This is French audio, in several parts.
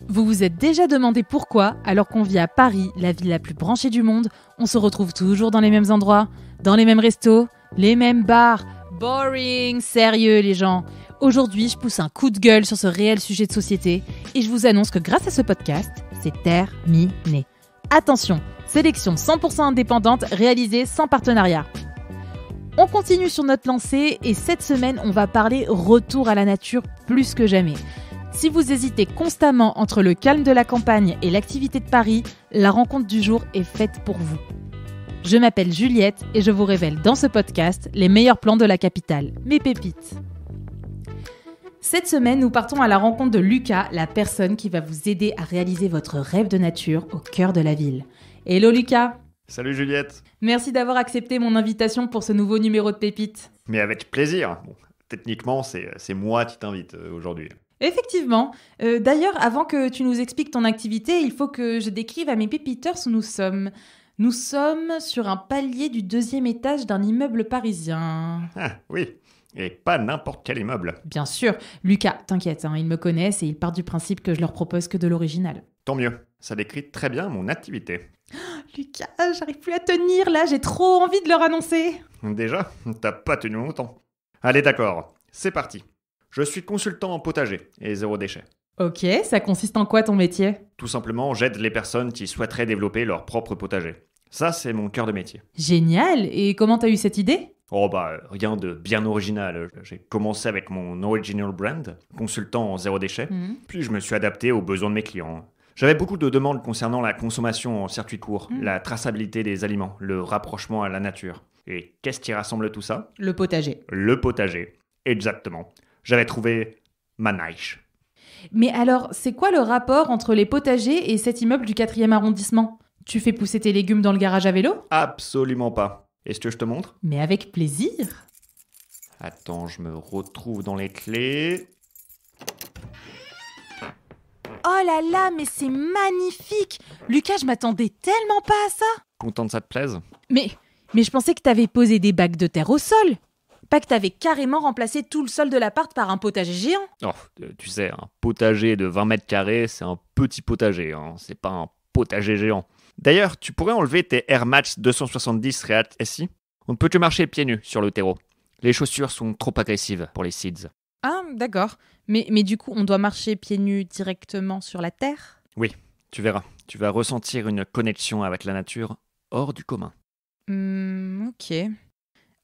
Vous vous êtes déjà demandé pourquoi, alors qu'on vit à Paris, la ville la plus branchée du monde, on se retrouve toujours dans les mêmes endroits, dans les mêmes restos, les mêmes bars. Boring, sérieux les gens. Aujourd'hui, je pousse un coup de gueule sur ce réel sujet de société et je vous annonce que grâce à ce podcast, c'est terminé. Attention, sélection 100% indépendante réalisée sans partenariat. On continue sur notre lancée et cette semaine, on va parler retour à la nature plus que jamais. Si vous hésitez constamment entre le calme de la campagne et l'activité de Paris, la rencontre du jour est faite pour vous. Je m'appelle Juliette et je vous révèle dans ce podcast les meilleurs plans de la capitale, mes pépites. Cette semaine, nous partons à la rencontre de Lucas, la personne qui va vous aider à réaliser votre rêve de nature au cœur de la ville. Hello Lucas! Salut Juliette. Merci d'avoir accepté mon invitation pour ce nouveau numéro de Pépites. Mais avec plaisir. Bon, techniquement, c'est moi qui t'invite aujourd'hui. Effectivement. D'ailleurs, avant que tu nous expliques ton activité, il faut que je décrive à mes pépiteurs où nous sommes. Nous sommes sur un palier du 2e étage d'un immeuble parisien. Ah oui, et pas n'importe quel immeuble. Bien sûr. Lucas, t'inquiète, ils me connaissent et ils partent du principe que je leur propose que de l'original. Tant mieux, ça décrit très bien mon activité. Lucas, j'arrive plus à tenir là, j'ai trop envie de leur annoncer. Déjà, t'as pas tenu longtemps. Allez d'accord, c'est parti. Je suis consultant en potager et zéro déchet. Ok, ça consiste en quoi ton métier ? Tout simplement, j'aide les personnes qui souhaiteraient développer leur propre potager. Ça, c'est mon cœur de métier. Génial, et comment t'as eu cette idée ? Oh rien de bien original. J'ai commencé avec mon original brand, consultant en zéro déchet, puis je me suis adapté aux besoins de mes clients. J'avais beaucoup de demandes concernant la consommation en circuit court, la traçabilité des aliments, le rapprochement à la nature. Et qu'est-ce qui rassemble tout ça ? Le potager. Le potager, exactement. J'avais trouvé ma niche. Mais alors, c'est quoi le rapport entre les potagers et cet immeuble du 4e arrondissement ? Tu fais pousser tes légumes dans le garage à vélo ? Absolument pas. Est-ce que je te montre ? Mais avec plaisir. Attends, je me retrouve dans les clés. Oh là là, mais c'est magnifique ! Lucas, je m'attendais tellement pas à ça. Content que ça te plaise ? Mais je pensais que t'avais posé des bacs de terre au sol. Pas que t'avais carrément remplacé tout le sol de l'appart par un potager géant. Oh, tu sais, un potager de 20 mètres carrés, c'est un petit potager, c'est pas un potager géant. D'ailleurs, tu pourrais enlever tes Air Max 270 React SI ? On ne peut que marcher pieds nus sur le terreau. Les chaussures sont trop agressives pour les seeds. Ah, d'accord. Mais du coup, on doit marcher pieds nus directement sur la terre ? Oui, tu verras. Tu vas ressentir une connexion avec la nature hors du commun. Ok.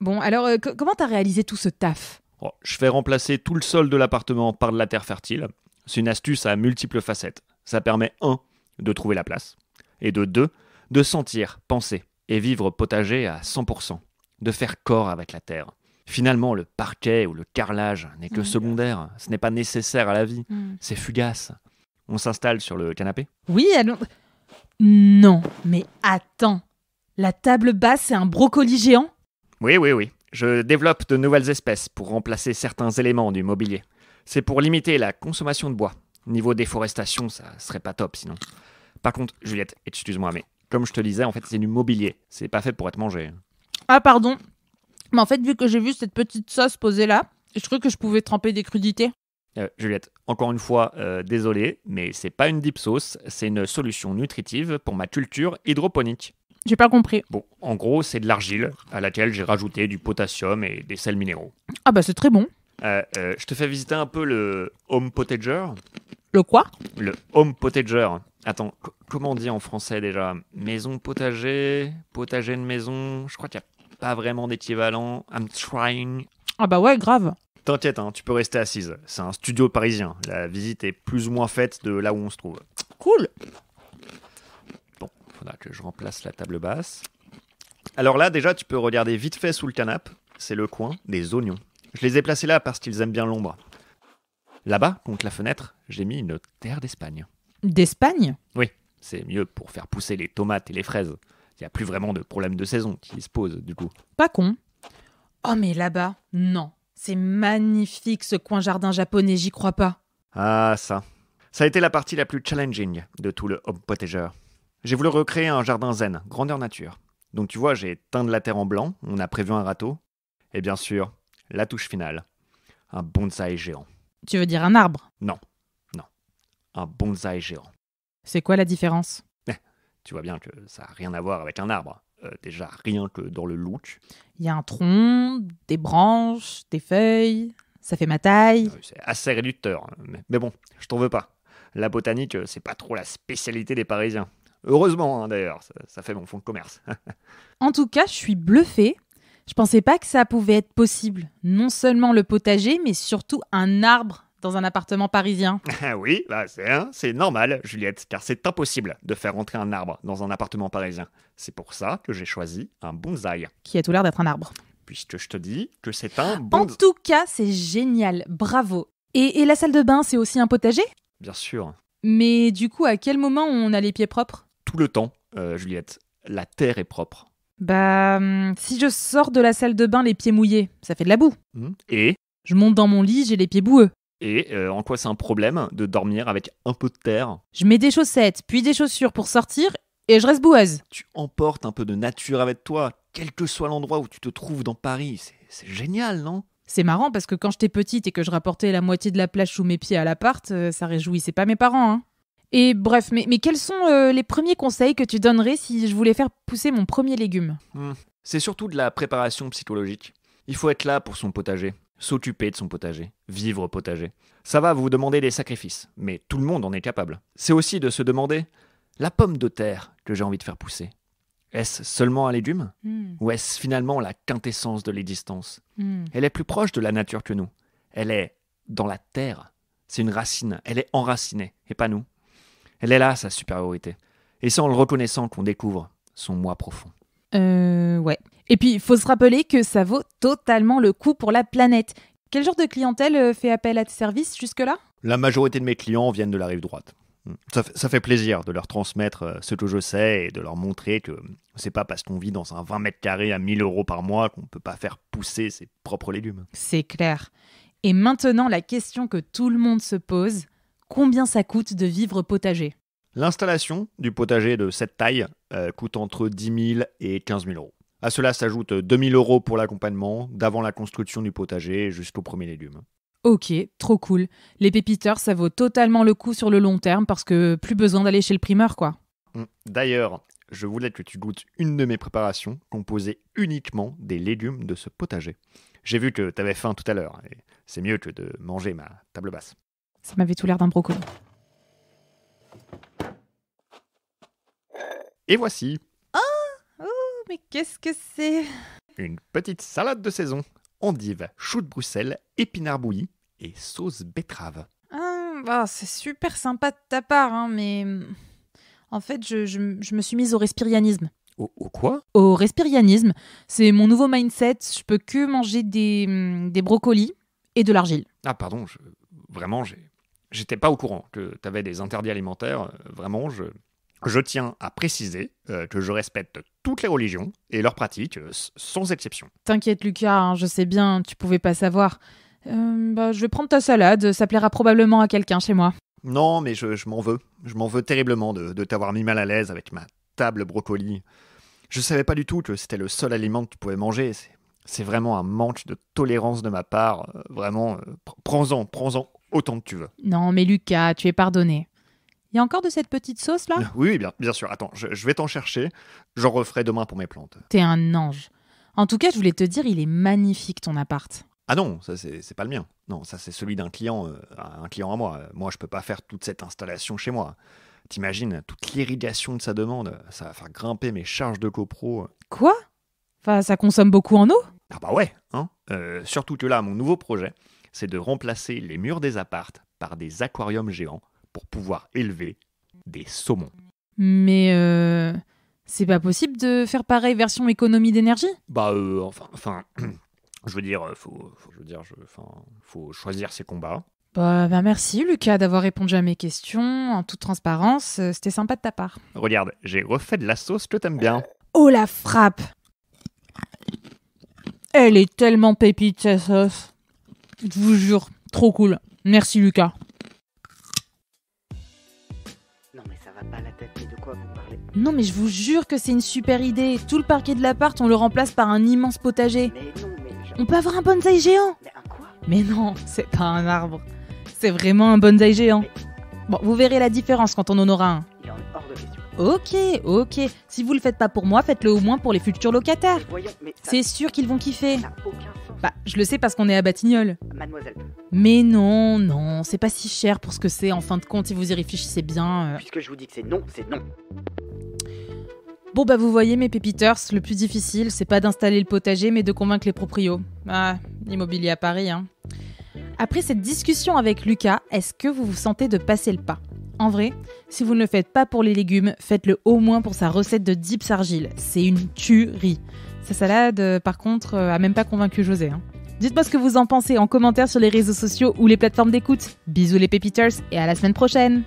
Bon, alors, comment t'as réalisé tout ce taf ? Je fais remplacer tout le sol de l'appartement par de la terre fertile. C'est une astuce à multiples facettes. Ça permet 1. De trouver la place. Et de 2. De sentir, penser et vivre potager à 100%. De faire corps avec la terre. Finalement, le parquet ou le carrelage n'est que secondaire. Ce n'est pas nécessaire à la vie. C'est fugace. On s'installe sur le canapé ? Oui, allons... Non, mais attends. La table basse, c'est un brocoli géant ? Oui. Je développe de nouvelles espèces pour remplacer certains éléments du mobilier. C'est pour limiter la consommation de bois. Niveau déforestation, ça serait pas top sinon. Par contre, Juliette, excuse-moi, mais comme je te disais, en fait, c'est du mobilier. C'est pas fait pour être mangé. Ah, pardon. Mais en fait, vu que j'ai vu cette petite sauce posée là, je croyais que je pouvais tremper des crudités. Juliette, encore une fois, désolé, mais c'est pas une dip sauce, c'est une solution nutritive pour ma culture hydroponique. J'ai pas compris. Bon, en gros, c'est de l'argile à laquelle j'ai rajouté du potassium et des sels minéraux. Ah bah c'est très bon. Je te fais visiter un peu le home potager. Le quoi ? Le home potager. Attends, comment on dit en français déjà ? Maison potager, potager de maison. Je crois qu'il n'y a pas vraiment d'équivalent. I'm trying. Ah bah ouais, grave. T'inquiète, tu peux rester assise. C'est un studio parisien. La visite est plus ou moins faite de là où on se trouve. Cool. Bon, faudra que je remplace la table basse. Alors là, déjà, tu peux regarder vite fait sous le canapé. C'est le coin des oignons. Je les ai placés là parce qu'ils aiment bien l'ombre. Là-bas, contre la fenêtre, j'ai mis une terre d'Espagne. D'Espagne ? Oui, c'est mieux pour faire pousser les tomates et les fraises. Il n'y a plus vraiment de problème de saison qui se pose, du coup. Pas con. Oh mais là-bas, non. C'est magnifique ce coin jardin japonais, j'y crois pas. Ah, ça. Ça a été la partie la plus challenging de tout le home potager. J'ai voulu recréer un jardin zen, grandeur nature. Donc tu vois, j'ai teint de la terre en blanc, on a prévu un râteau. Et bien sûr, la touche finale, un bonsaï géant. Tu veux dire un arbre ? Non. un bonsaï géant. C'est quoi la différence? Tu vois bien que ça n'a rien à voir avec un arbre. Déjà, rien que dans le look. Il y a un tronc, des branches, des feuilles, ça fait ma taille. C'est assez réducteur. Mais bon, je t'en veux pas. La botanique, c'est pas trop la spécialité des Parisiens. Heureusement, d'ailleurs, ça fait mon fonds de commerce. En tout cas, je suis bluffée. Je pensais pas que ça pouvait être possible. Non seulement le potager, mais surtout un arbre dans un appartement parisien. Oui, c'est normal, Juliette, car c'est impossible de faire entrer un arbre dans un appartement parisien. C'est pour ça que j'ai choisi un bonsaï. Qui a tout l'air d'être un arbre. Puisque je te dis que c'est un En bonsaï. tout cas, c'est génial. Bravo. Et la salle de bain, c'est aussi un potager? Bien sûr. Mais du coup, à quel moment on a les pieds propres? Tout le temps, Juliette. La terre est propre. Si je sors de la salle de bain les pieds mouillés, ça fait de la boue. Et Je monte dans mon lit, j'ai les pieds boueux. en quoi c'est un problème de dormir avec un peu de terre? Je mets des chaussettes, puis des chaussures pour sortir, et je reste boueuse. Tu emportes un peu de nature avec toi, quel que soit l'endroit où tu te trouves dans Paris. C'est génial, non? C'est marrant parce que quand j'étais petite et que je rapportais la moitié de la plage sous mes pieds à l'appart, ça réjouissait pas mes parents. Hein. Et bref, mais quels sont les premiers conseils que tu donnerais si je voulais faire pousser mon premier légume? C'est surtout de la préparation psychologique. Il faut être là pour son potager, s'occuper de son potager, vivre potager. Ça va vous demander des sacrifices, mais tout le monde en est capable. C'est aussi de se demander, la pomme de terre que j'ai envie de faire pousser, est-ce seulement un légume? Ou est-ce finalement la quintessence de l'existence? Elle est plus proche de la nature que nous. Elle est dans la terre. C'est une racine. Elle est enracinée, et pas nous. Elle est là, sa supériorité. Et c'est en le reconnaissant qu'on découvre son moi profond. Ouais. Et puis, il faut se rappeler que ça vaut totalement le coup pour la planète. Quel genre de clientèle fait appel à tes services jusque-là? La majorité de mes clients viennent de la rive droite. Ça fait plaisir de leur transmettre ce que je sais et de leur montrer que c'est pas parce qu'on vit dans un 20 mètres carrés à 1000 € par mois qu'on peut pas faire pousser ses propres légumes. C'est clair. Et maintenant, la question que tout le monde se pose, combien ça coûte de vivre potager? L'installation du potager de cette taille coûte entre 10 000 et 15 000 €. À cela s'ajoute 2 000 € pour l'accompagnement, d'avant la construction du potager jusqu'au premier légume. Ok, trop cool. Les pépiteurs, ça vaut totalement le coup sur le long terme parce que plus besoin d'aller chez le primeur, quoi. D'ailleurs, je voulais que tu goûtes une de mes préparations composée uniquement des légumes de ce potager. J'ai vu que tu avais faim tout à l'heure et c'est mieux que de manger ma table basse. Ça m'avait tout l'air d'un brocoli. Et voici Mais qu'est-ce que c'est? une petite salade de saison. Endives, choux de Bruxelles, épinards bouillis et sauce betterave. C'est super sympa de ta part, hein, mais en fait, je me suis mise au respirianisme. Au quoi? Au respirianisme, c'est mon nouveau mindset. Je peux que manger des brocolis et de l'argile. Ah pardon, j'étais pas au courant que tu avais des interdits alimentaires. Vraiment, je tiens à préciser que je respecte toutes les religions et leurs pratiques, sans exception. T'inquiète Lucas, hein, je sais bien, tu pouvais pas savoir. Je vais prendre ta salade, ça plaira probablement à quelqu'un chez moi. Non, mais je m'en veux. Je m'en veux terriblement de t'avoir mis mal à l'aise avec ma table brocoli. Je savais pas du tout que c'était le seul aliment que tu pouvais manger. C'est vraiment un manque de tolérance de ma part. Vraiment, prends-en autant que tu veux. Non mais Lucas, tu es pardonné. Il y a encore de cette petite sauce là? Oui, bien sûr. Attends, je vais t'en chercher. J'en referai demain pour mes plantes. T'es un ange. En tout cas, je voulais te dire, il est magnifique ton appart. Ah non, ça c'est pas le mien. Non, ça c'est celui d'un client, un client à moi. Moi, je peux pas faire toute cette installation chez moi. T'imagines, toute l'irrigation que ça demande, ça va faire grimper mes charges de copro. Quoi? Enfin, ça consomme beaucoup en eau? Ah bah ouais, hein. Surtout que là, mon nouveau projet, c'est de remplacer les murs des appartes par des aquariums géants pour pouvoir élever des saumons. Mais c'est pas possible de faire pareil version économie d'énergie? Bah enfin, je veux dire, faut choisir ses combats. Bah merci Lucas d'avoir répondu à mes questions en toute transparence, c'était sympa de ta part. Regarde, j'ai refait de la sauce que t'aimes bien. Oh la frappe! Elle est tellement pépite cette sauce. Je vous jure, trop cool. Merci Lucas. Non mais ça va pas la tête, mais de quoi vous parlez? Non mais je vous jure que c'est une super idée. Tout le parquet de l'appart, on le remplace par un immense potager. Mais non, mais On peut avoir un bonsaï géant. Mais un quoi? Mais non, c'est pas un arbre. C'est vraiment un bonsaï géant. Bon, vous verrez la différence quand on en aura un. Il en est hors de question. Ok. Si vous le faites pas pour moi, faites-le au moins pour les futurs locataires. Mais voyons, mais ça C'est sûr qu'ils vont kiffer. n'a aucun sens. Bah, je le sais parce qu'on est à Batignolles. Mademoiselle, Mais non, c'est pas si cher pour ce que c'est en fin de compte si vous y réfléchissez bien. puisque je vous dis que c'est non, c'est non. Bon bah vous voyez mes pépiteurs, le plus difficile c'est pas d'installer le potager mais de convaincre les proprios. Ah, l'immobilier à Paris hein. Après cette discussion avec Lucas, est-ce que vous vous sentez de passer le pas ? En vrai, si vous ne le faites pas pour les légumes, faites-le au moins pour sa recette de dips argile. C'est une tuerie. Sa salade, par contre, a même pas convaincu José. Hein. Dites-moi ce que vous en pensez en commentaire sur les réseaux sociaux ou les plateformes d'écoute. Bisous les pépiteurs et à la semaine prochaine.